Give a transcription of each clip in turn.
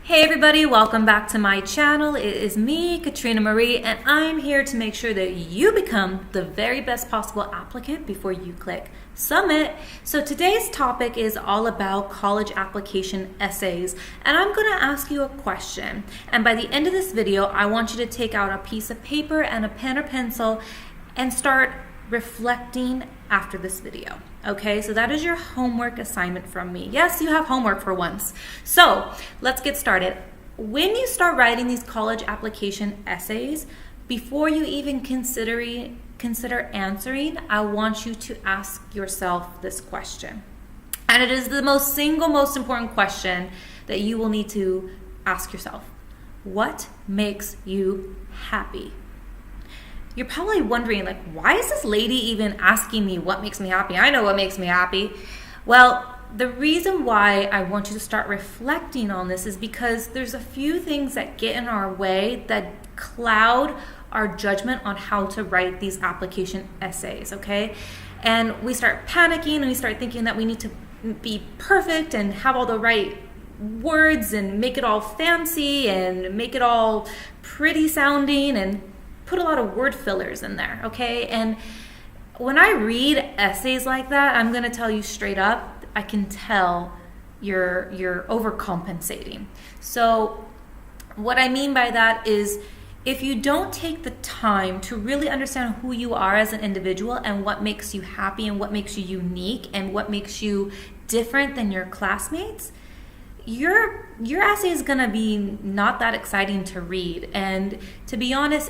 Hey everybody, welcome back to my channel. It is me, Katrina Marie, and I'm here to make sure that you become the very best possible applicant before you click submit. So today's topic is all about college application essays, and I'm going to ask you a question. And by the end of this video, I want you to take out a piece of paper and a pen or pencil and start reflecting after this video. Okay, so that is your homework assignment from me. Yes, you have homework for once. So let's get started. When you start writing these college application essays, before you even consider answering, I want you to ask yourself this question. And it is the single most important question that you will need to ask yourself. What makes you happy? You're probably wondering, why is this lady even asking me what makes me happy? I know what makes me happy. Well, the reason why I want you to start reflecting on this is because there's a few things that get in our way that cloud our judgment on how to write these application essays, okay? And we start panicking and we start thinking that we need to be perfect and have all the right words and make it all fancy and make it all pretty sounding and put a lot of word fillers in there, okay? And when I read essays like that, I'm gonna tell you straight up, I can tell you're overcompensating. So what I mean by that is if you don't take the time to really understand who you are as an individual and what makes you happy and what makes you unique and what makes you different than your classmates, your essay is gonna be not that exciting to read. And to be honest,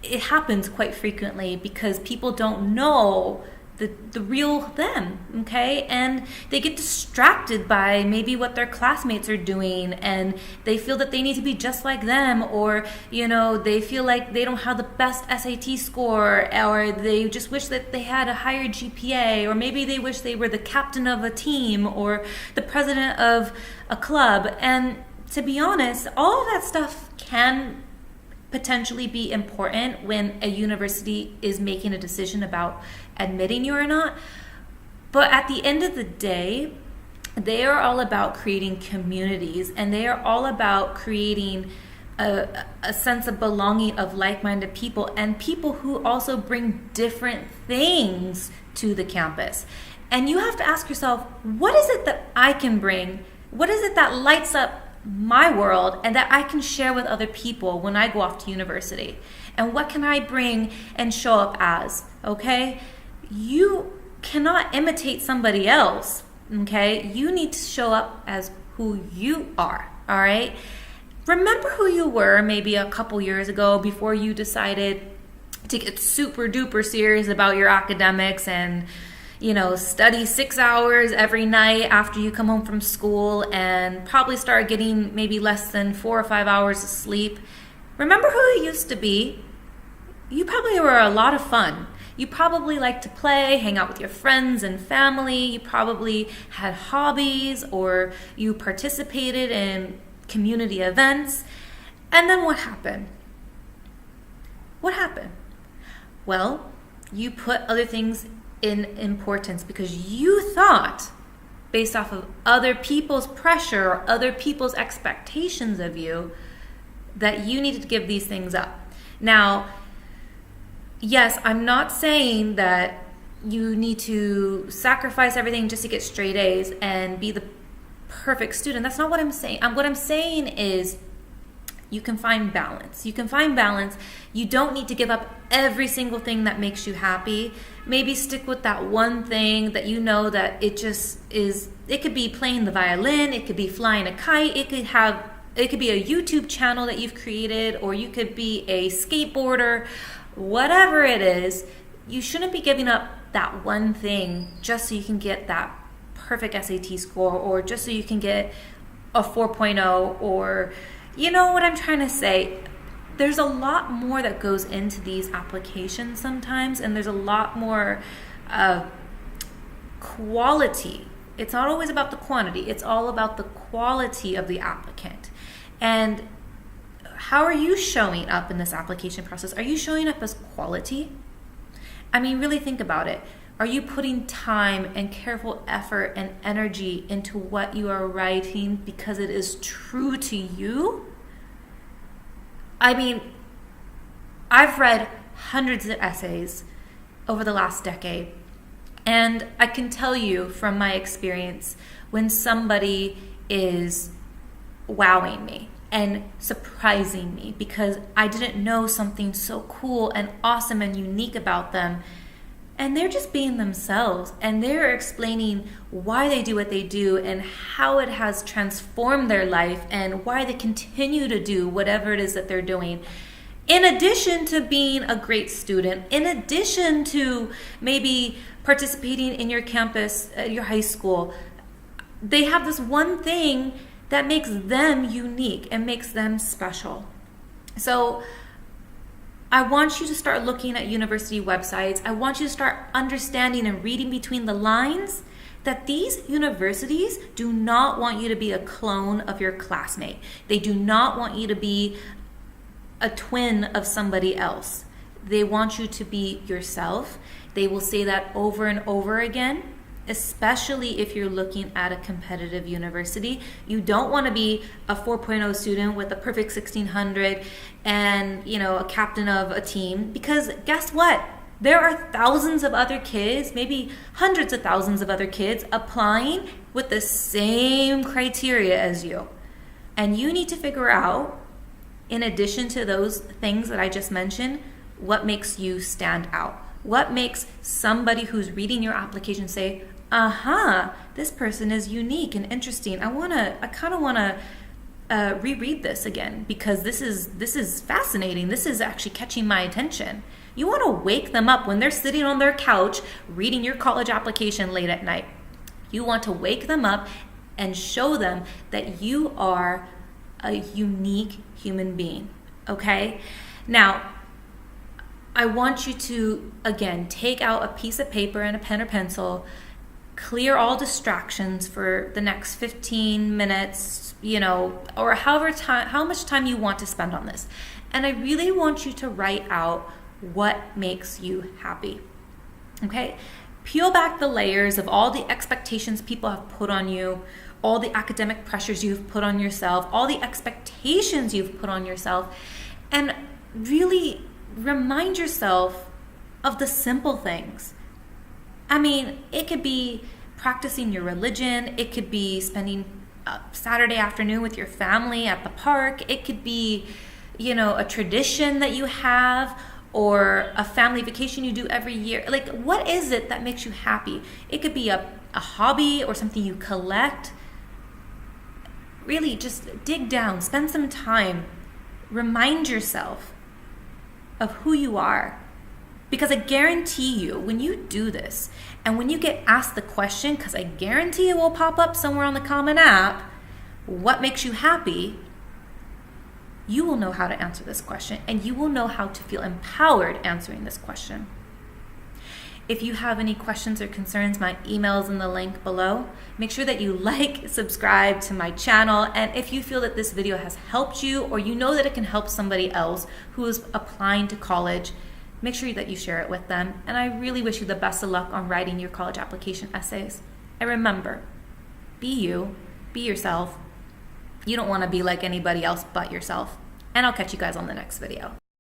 it happens quite frequently because people don't know the real them, okay? And they get distracted by maybe what their classmates are doing and they feel that they need to be just like them, or they feel like they don't have the best SAT score, or they just wish that they had a higher GPA, or maybe they wish they were the captain of a team or the president of a club. And to be honest, all of that stuff can potentially be important when a university is making a decision about admitting you or not. But at the end of the day, they are all about creating communities, and they are all about creating a sense of belonging of like-minded people and people who also bring different things to the campus. And you have to ask yourself, what is it that I can bring? What is it that lights up my world and that I can share with other people when I go off to university? And what can I bring and show up as, okay? You cannot imitate somebody else, okay? You need to show up as who you are, all right? Remember who you were maybe a couple years ago before you decided to get super duper serious about your academics and study 6 hours every night after you come home from school and probably start getting maybe less than 4 or 5 hours of sleep. Remember who you used to be? You probably were a lot of fun. You probably liked to play, hang out with your friends and family. You probably had hobbies, or you participated in community events. And then what happened? What happened? Well, you put other things in importance because you thought, based off of other people's pressure or other people's expectations of you, that you needed to give these things up. Now, yes, I'm not saying that you need to sacrifice everything just to get straight A's and be the perfect student. That's not what I'm saying. What I'm saying is you can find balance. You can find balance. You don't need to give up every single thing that makes you happy. Maybe stick with that one thing that that it just is. It could be playing the violin, it could be flying a kite, it could be a YouTube channel that you've created, or you could be a skateboarder. Whatever it is, you shouldn't be giving up that one thing just so you can get that perfect SAT score, or just so you can get a 4.0, or you know what I'm trying to say. There's a lot more that goes into these applications sometimes, and there's a lot more quality. It's not always about the quantity. It's all about the quality of the applicant. And how are you showing up in this application process? Are you showing up as quality? I mean, really think about it. Are you putting time and careful effort and energy into what you are writing because it is true to you? I mean, I've read hundreds of essays over the last decade, and I can tell you from my experience when somebody is wowing me and surprising me because I didn't know something so cool and awesome and unique about them, and they're just being themselves and they're explaining why they do what they do and how it has transformed their life and why they continue to do whatever it is that they're doing. In addition to being a great student, in addition to maybe participating in your campus, your high school, they have this one thing that makes them unique and makes them special. So I want you to start looking at university websites. I want you to start understanding and reading between the lines that these universities do not want you to be a clone of your classmate. They do not want you to be a twin of somebody else. They want you to be yourself. They will say that over and over again, especially if you're looking at a competitive university. You don't want to be a 4.0 student with a perfect 1600 and, a captain of a team, because guess what? There are thousands of other kids, maybe hundreds of thousands of other kids applying with the same criteria as you. And you need to figure out, in addition to those things that I just mentioned, what makes you stand out? What makes somebody who's reading your application say, this person is unique and interesting. I kind of want to reread this again because this is fascinating. This is actually catching my attention. You want to wake them up when they're sitting on their couch reading your college application late at night. You want to wake them up and show them that you are a unique human being, okay? Now, I want you to, again, take out a piece of paper and a pen or pencil, clear all distractions for the next 15 minutes, or how much time you want to spend on this. And I really want you to write out what makes you happy, okay? Peel back the layers of all the expectations people have put on you, all the academic pressures you've put on yourself, all the expectations you've put on yourself, and really remind yourself of the simple things. I mean, it could be practicing your religion. It could be spending a Saturday afternoon with your family at the park. It could be, a tradition that you have or a family vacation you do every year. Like, what is it that makes you happy? It could be a hobby or something you collect. Really, just dig down, spend some time, remind yourself of who you are. Because I guarantee you, when you do this, and when you get asked the question, because I guarantee it will pop up somewhere on the Common App, what makes you happy, you will know how to answer this question, and you will know how to feel empowered answering this question. If you have any questions or concerns, my email is in the link below. Make sure that you subscribe to my channel, and if you feel that this video has helped you or you know that it can help somebody else who is applying to college, make sure that you share it with them. And I really wish you the best of luck on writing your college application essays. And remember, be you, be yourself. You don't want to be like anybody else but yourself. And I'll catch you guys on the next video.